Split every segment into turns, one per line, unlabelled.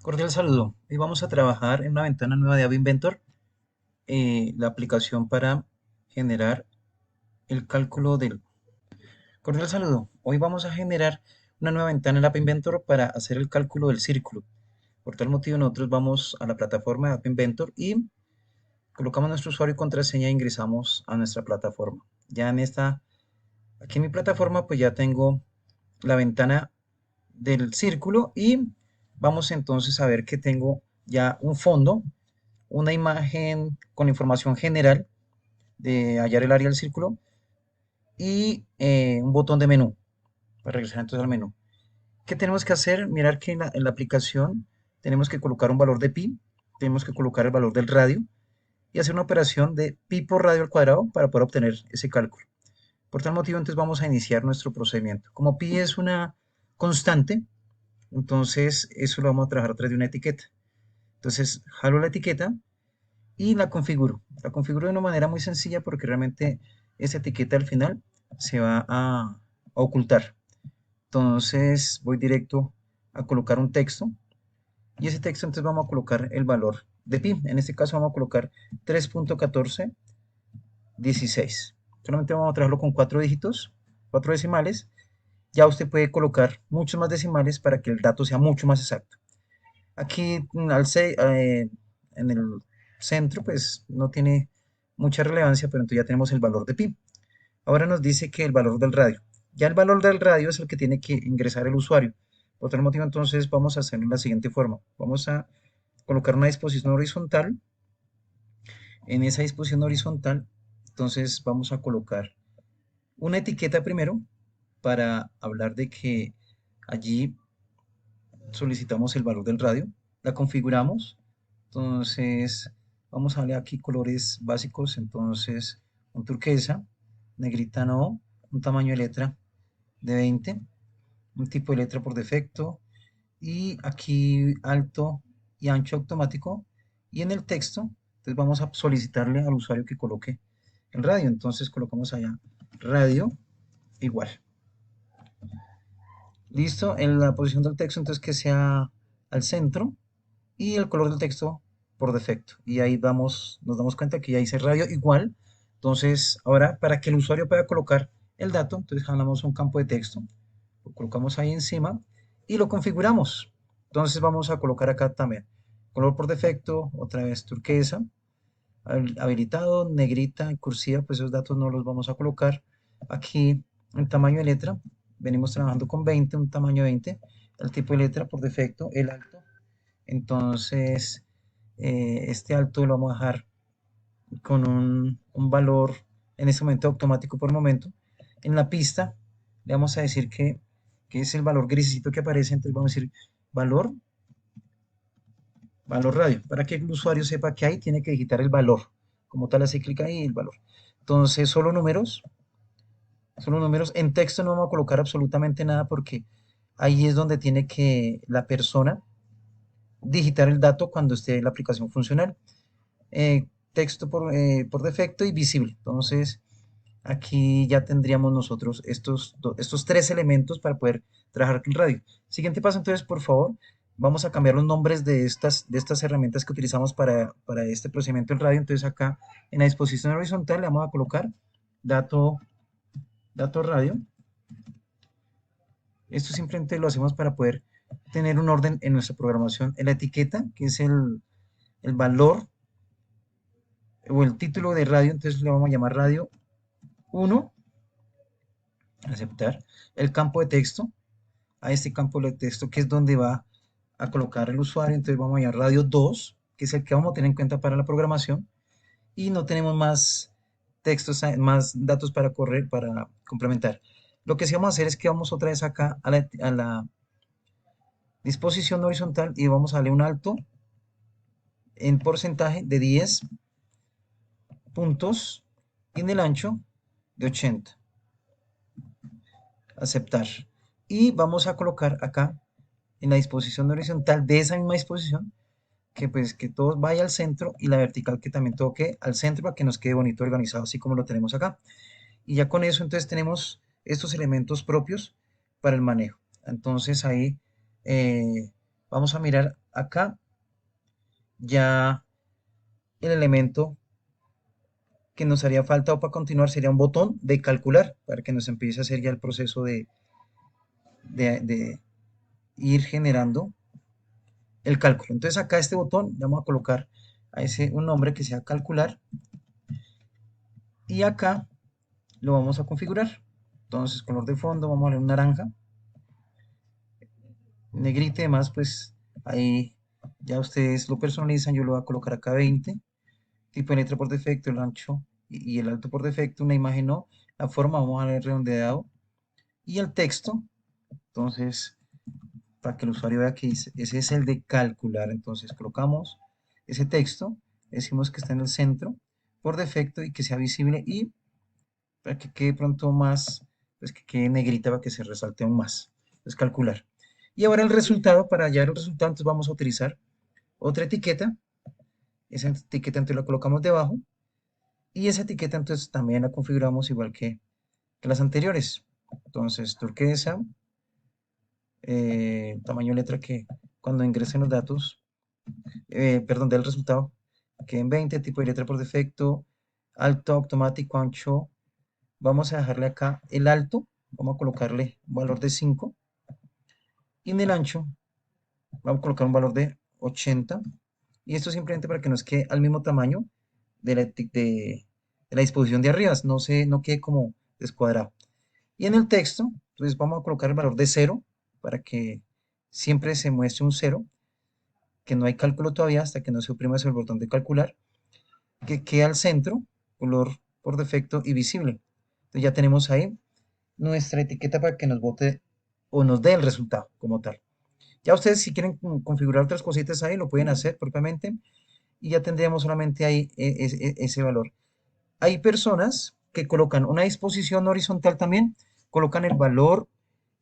Cordial saludo. Hoy vamos a trabajar en una ventana nueva de App Inventor, la aplicación para generar el cálculo del... Cordial saludo. Hoy vamos a generar una nueva ventana en App Inventor para hacer el cálculo del círculo. Por tal motivo nosotros vamos a la plataforma de App Inventor y colocamos nuestro usuario y contraseña e ingresamos a nuestra plataforma. Aquí en mi plataforma pues ya tengo la ventana del círculo y vamos entonces a ver que tengo ya un fondo, una imagen con información general de hallar el área del círculo y un botón de menú para regresar entonces al menú. ¿Qué tenemos que hacer? Mirar que en la aplicación tenemos que colocar un valor de pi, tenemos que colocar el valor del radio y hacer una operación de pi por radio al cuadrado para poder obtener ese cálculo. Por tal motivo, entonces vamos a iniciar nuestro procedimiento. Como pi es una constante, entonces eso lo vamos a trabajar a través de una etiqueta. Entonces, jalo la etiqueta y la configuro. La configuro de una manera muy sencilla porque realmente esa etiqueta al final se va a ocultar. Entonces voy directo a colocar un texto y ese texto entonces vamos a colocar el valor de pi. En este caso vamos a colocar 3.1416. Solamente vamos a trabajarlo con 4 dígitos, 4 decimales. Ya usted puede colocar muchos más decimales para que el dato sea mucho más exacto. Aquí en el centro pues no tiene mucha relevancia, pero entonces ya tenemos el valor de pi. Ahora nos dice que el valor del radio. Ya el valor del radio es el que tiene que ingresar el usuario. Por tal motivo entonces vamos a hacerlo de la siguiente forma. Vamos a colocar una disposición horizontal. En esa disposición horizontal entonces vamos a colocar una etiqueta primero para hablar de que allí solicitamos el valor del radio, la configuramos, entonces vamos a darle aquí colores básicos, entonces un turquesa, negrita no, un tamaño de letra de 20, un tipo de letra por defecto y aquí alto y ancho automático y en el texto entonces vamos a solicitarle al usuario que coloque el radio, entonces colocamos allá radio igual. Listo, en la posición del texto entonces que sea al centro y el color del texto por defecto. Y ahí nos damos cuenta que ya hice radio igual. Entonces, ahora para que el usuario pueda colocar el dato, entonces jalamos un campo de texto, lo colocamos ahí encima y lo configuramos. Entonces vamos a colocar acá también color por defecto, otra vez turquesa, habilitado, negrita, en cursiva, pues esos datos no los vamos a colocar. Aquí en tamaño de letra, venimos trabajando con 20, un tamaño 20, el tipo de letra por defecto, el alto. Entonces, este alto lo vamos a dejar con un valor en este momento automático por momento. En la pista le vamos a decir que es el valor grisito que aparece, entonces vamos a decir valor, valor radio. Para que el usuario sepa que ahí tiene que digitar el valor. Como tal, hace clic ahí el valor. Entonces, solo números, solo números. En texto no vamos a colocar absolutamente nada porque ahí es donde tiene que la persona digitar el dato cuando esté la aplicación funcional. Texto por defecto y visible. Entonces, aquí ya tendríamos nosotros estos 3 elementos para poder trabajar con radio. Siguiente paso, entonces, por favor, vamos a cambiar los nombres de estas herramientas que utilizamos para este procedimiento del radio. Entonces, acá en la disposición horizontal le vamos a colocar dato, dato radio. Esto simplemente lo hacemos para poder tener un orden en nuestra programación. En la etiqueta, que es el valor o el título de radio, entonces le vamos a llamar radio 1, aceptar. El campo de texto, a este campo de texto que es donde va a colocar el usuario, entonces vamos a llamar radio 2, que es el que vamos a tener en cuenta para la programación, y no tenemos más textos, más datos para correr, para complementar. Lo que sí vamos a hacer es que vamos otra vez acá a la disposición horizontal y vamos a darle un alto en porcentaje de 10 puntos y en el ancho de 80. Aceptar. Y vamos a colocar acá en la disposición horizontal de esa misma disposición que pues que todo vaya al centro y la vertical que también toque al centro para que nos quede bonito organizado así como lo tenemos acá. Y ya con eso entonces tenemos estos elementos propios para el manejo. Entonces ahí vamos a mirar acá ya el elemento que nos haría falta o para continuar sería un botón de calcular para que nos empiece a hacer ya el proceso de ir generando el cálculo. Entonces acá este botón vamos a colocar a ese un nombre que sea calcular y acá lo vamos a configurar. Entonces color de fondo vamos a poner un naranja, negrita y demás, pues ahí ya ustedes lo personalizan. Yo lo voy a colocar acá 20, tipo de letra por defecto, el ancho y el alto por defecto, una imagen no, la forma vamos a ver redondeado y el texto, entonces para que el usuario vea que ese es el de calcular. Entonces colocamos ese texto, decimos que está en el centro por defecto y que sea visible y para que quede pronto más, pues que quede negrita para que se resalte aún más. Es calcular. Y ahora el resultado, para hallar el resultado, entonces vamos a utilizar otra etiqueta. Esa etiqueta entonces la colocamos debajo y esa etiqueta entonces también la configuramos igual que las anteriores. Entonces turquesa, tamaño letra que cuando ingresen los datos, perdón, del resultado, que en 20, tipo de letra por defecto, alto, automático, ancho. Vamos a dejarle acá el alto, vamos a colocarle un valor de 5 y en el ancho vamos a colocar un valor de 80 y esto simplemente para que nos quede al mismo tamaño de la disposición de arriba, no quede como descuadrado. Y en el texto, entonces vamos a colocar el valor de 0 para que siempre se muestre un 0, que no hay cálculo todavía hasta que no se oprima sobre el botón de calcular, que quede al centro, color por defecto y visible. Entonces ya tenemos ahí nuestra etiqueta para que nos bote o nos dé el resultado como tal. Ya ustedes si quieren configurar otras cositas ahí, lo pueden hacer propiamente y ya tendríamos solamente ahí ese valor. Hay personas que colocan una disposición horizontal también, colocan el valor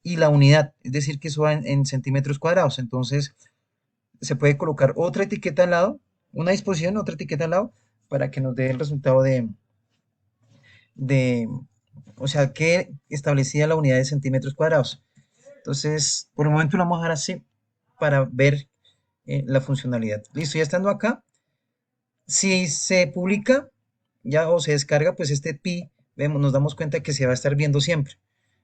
y la unidad, es decir, que eso va en centímetros cuadrados. Entonces se puede colocar otra etiqueta al lado, una disposición, otra etiqueta al lado, para que nos dé el resultado de o sea, que establecía la unidad de centímetros cuadrados. Entonces, por el momento lo vamos a dejar así para ver la funcionalidad. Listo, ya estando acá, si se publica ya o se descarga, pues este pi, vemos, nos damos cuenta que se va a estar viendo siempre.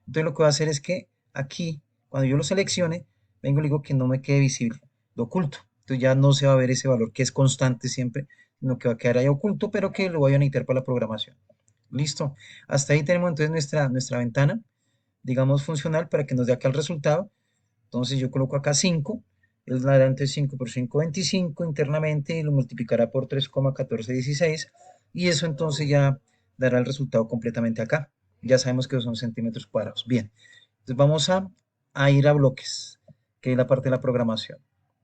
Entonces lo que voy a hacer es que aquí, cuando yo lo seleccione, vengo y le digo que no me quede visible, lo oculto. Entonces ya no se va a ver ese valor que es constante siempre, sino que va a quedar ahí oculto, pero que lo voy a necesitar para la programación. Listo. Hasta ahí tenemos entonces nuestra ventana, digamos, funcional para que nos dé acá el resultado. Entonces yo coloco acá 5, el dará 5 por 5, 25 internamente y lo multiplicará por 3,1416 y eso entonces ya dará el resultado completamente acá. Ya sabemos que son centímetros cuadrados. Bien, entonces vamos a ir a bloques, que es la parte de la programación.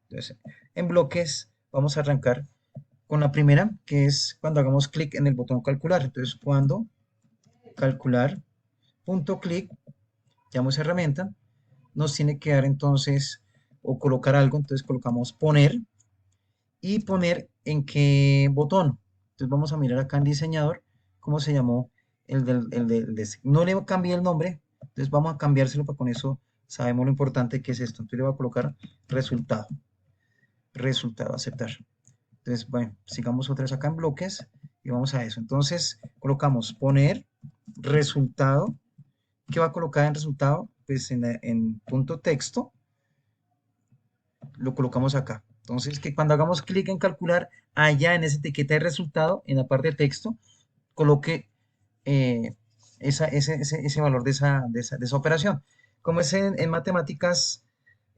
Entonces, en bloques vamos a arrancar con la primera, que es cuando hagamos clic en el botón calcular. Entonces, cuando calcular, punto clic, llamamos herramienta, nos tiene que dar entonces o colocar algo, entonces colocamos poner y poner en qué botón. Entonces vamos a mirar acá en diseñador cómo se llamó no le cambié el nombre, entonces vamos a cambiárselo para con eso sabemos lo importante que es esto. Entonces le voy a colocar resultado, resultado, aceptar. Entonces, bueno, sigamos otra vez acá en bloques y vamos a eso. Entonces colocamos poner resultado. ¿Qué va a colocar en resultado? Pues en punto texto lo colocamos acá. Entonces, que cuando hagamos clic en calcular, allá en esa etiqueta de resultado, en la parte de texto, coloque eh, ese valor de esa operación. Como es en matemáticas,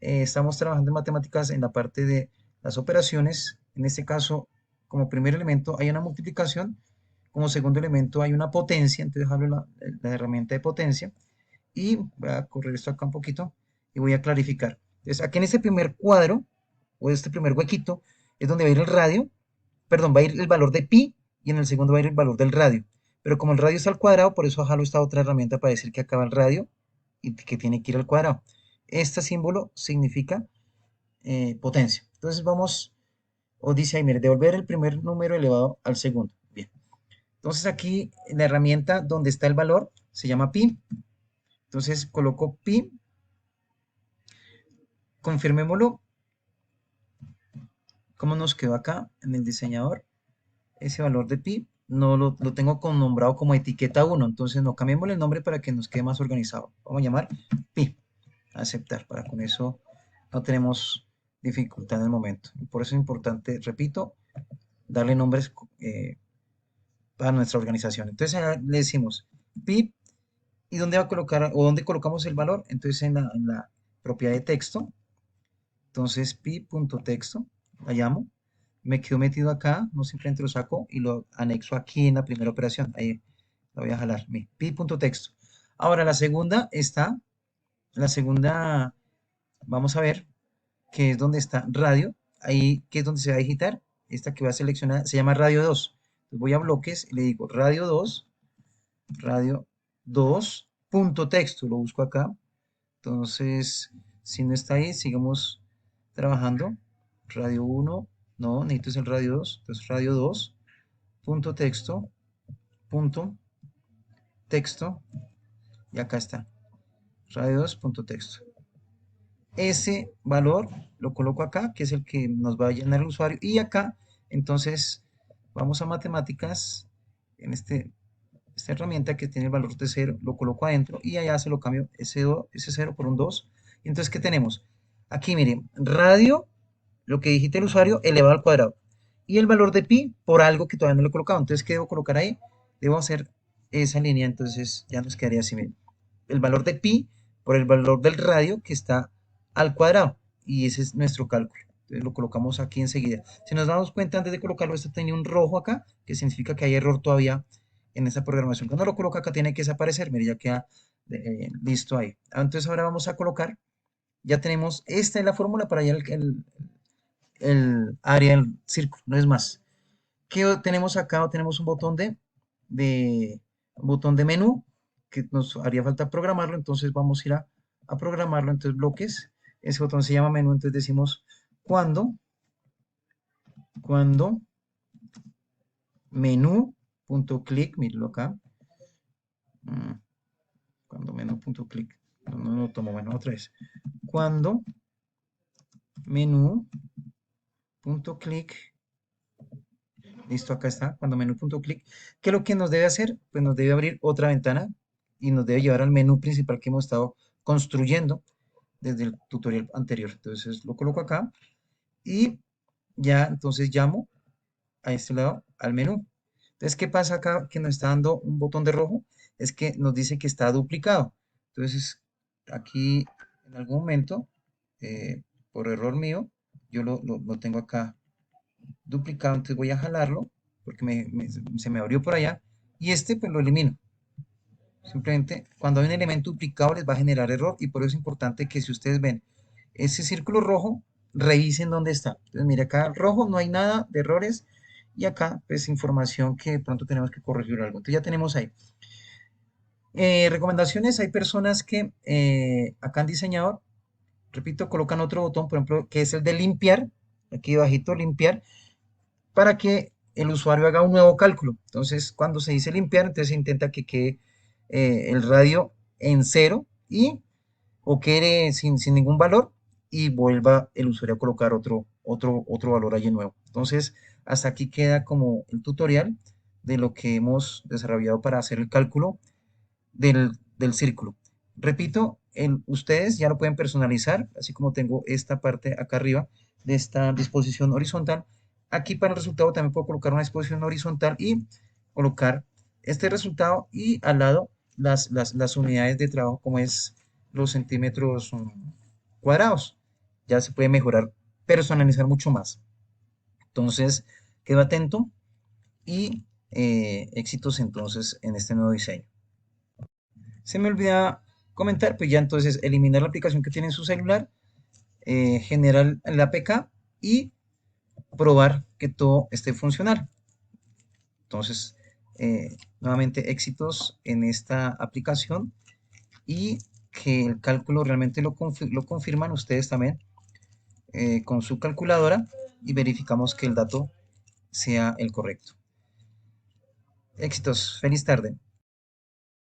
estamos trabajando en matemáticas en la parte de las operaciones. En este caso, como primer elemento hay una multiplicación, como segundo elemento hay una potencia, entonces hablo la herramienta de potencia y voy a correr esto acá un poquito y voy a clarificar. Entonces, aquí en este primer cuadro o este primer huequito es donde va a ir el radio, perdón, va a ir el valor de pi y en el segundo va a ir el valor del radio. Pero como el radio está al cuadrado, por eso jalo esta otra herramienta para decir que acaba el radio y que tiene que ir al cuadrado. Este símbolo significa potencia. Entonces vamos, o dice ahí, mire, devolver el primer número elevado al segundo. Bien. Entonces aquí en la herramienta donde está el valor se llama pi. Entonces coloco pi, confirmémoslo ¿Cómo nos quedó acá en el diseñador? Ese valor de pi no lo tengo nombrado como etiqueta 1, entonces no cambiémosle el nombre para que nos quede más organizado. Vamos a llamar pi, aceptar, para con eso no tenemos dificultad en el momento. Y por eso es importante, repito, darle nombres a nuestra organización. Entonces le decimos pi, ¿y dónde va a colocar o dónde colocamos el valor? Entonces en la propiedad de texto, entonces pi.texto, la llamo, me quedo metido acá, no simplemente lo saco y lo anexo aquí en la primera operación. Ahí lo voy a jalar, mi pi.texto. Ahora la segunda, vamos a ver que es donde está radio, ahí que es donde se va a digitar, esta que voy a seleccionar se llama radio 2. Entonces voy a bloques y le digo radio 2 punto texto, lo busco acá. Entonces, si no está ahí, sigamos trabajando. Radio 1, no, necesito es el radio 2. Entonces, radio 2 punto punto texto, y acá está, radio 2 punto texto. Ese valor lo coloco acá, que es el que nos va a llenar el usuario, y acá, entonces, vamos a matemáticas, en esta herramienta que tiene el valor de 0, lo coloco adentro y allá se lo cambio ese 0 por un 2. Y entonces, ¿qué tenemos? Aquí, miren, radio, lo que digita el usuario, elevado al cuadrado. Y el valor de pi por algo que todavía no lo he colocado. Entonces, ¿qué debo colocar ahí? Debo hacer esa línea, entonces ya nos quedaría así, miren. El valor de pi por el valor del radio que está al cuadrado. Y ese es nuestro cálculo. Entonces lo colocamos aquí enseguida. Si nos damos cuenta, antes de colocarlo, esto tenía un rojo acá, que significa que hay error todavía en esa programación. Cuando lo coloca acá tiene que desaparecer, mire, ya queda listo ahí. Entonces ahora vamos a colocar, ya tenemos, esta es la fórmula para hallar el área del círculo, no es más. ¿Qué tenemos acá? Tenemos un botón de, un botón de menú, que nos haría falta programarlo, entonces vamos a ir a programarlo, entonces bloques, ese botón se llama menú, entonces decimos cuando menú.click, mírenlo acá, mm, cuando menú.click, no tomo, bueno, otra vez, cuando menú.click, listo, acá está, cuando menú.click, ¿qué es lo que nos debe hacer? Pues nos debe abrir otra ventana y nos debe llevar al menú principal que hemos estado construyendo desde el tutorial anterior. Entonces lo coloco acá y ya entonces llamo a este lado al menú. Entonces, ¿qué pasa acá que nos está dando un botón de rojo? Es que nos dice que está duplicado. Entonces, aquí en algún momento, por error mío, yo lo tengo acá duplicado, entonces voy a jalarlo porque se me abrió por allá y este pues lo elimino. Simplemente cuando hay un elemento duplicado les va a generar error y por eso es importante que si ustedes ven ese círculo rojo, revisen dónde está. Entonces mire acá rojo, no hay nada de errores y acá pues información que de pronto tenemos que corregir algo. Entonces ya tenemos ahí. Recomendaciones, hay personas que acá en diseñador, repito, colocan otro botón, por ejemplo, que es el de limpiar, aquí bajito limpiar, para que el usuario haga un nuevo cálculo. Entonces, cuando se dice limpiar, entonces se intenta que quede el radio en cero y o quede sin ningún valor y vuelva el usuario a colocar otro valor allí nuevo. Entonces, hasta aquí queda como el tutorial de lo que hemos desarrollado para hacer el cálculo del círculo. Repito, ustedes ya lo pueden personalizar, así como tengo esta parte acá arriba de esta disposición horizontal. Aquí para el resultado también puedo colocar una disposición horizontal y colocar este resultado y al lado las unidades de trabajo como es los centímetros cuadrados. Ya se puede mejorar, personalizar mucho más. Entonces, quedo atento y éxitos entonces en este nuevo diseño. Se me olvida comentar, pues ya entonces eliminar la aplicación que tiene en su celular, generar el APK y probar que todo esté funcional. Entonces, nuevamente éxitos en esta aplicación y que el cálculo realmente lo confirman ustedes también con su calculadora y verificamos que el dato sea el correcto. Éxitos, feliz tarde.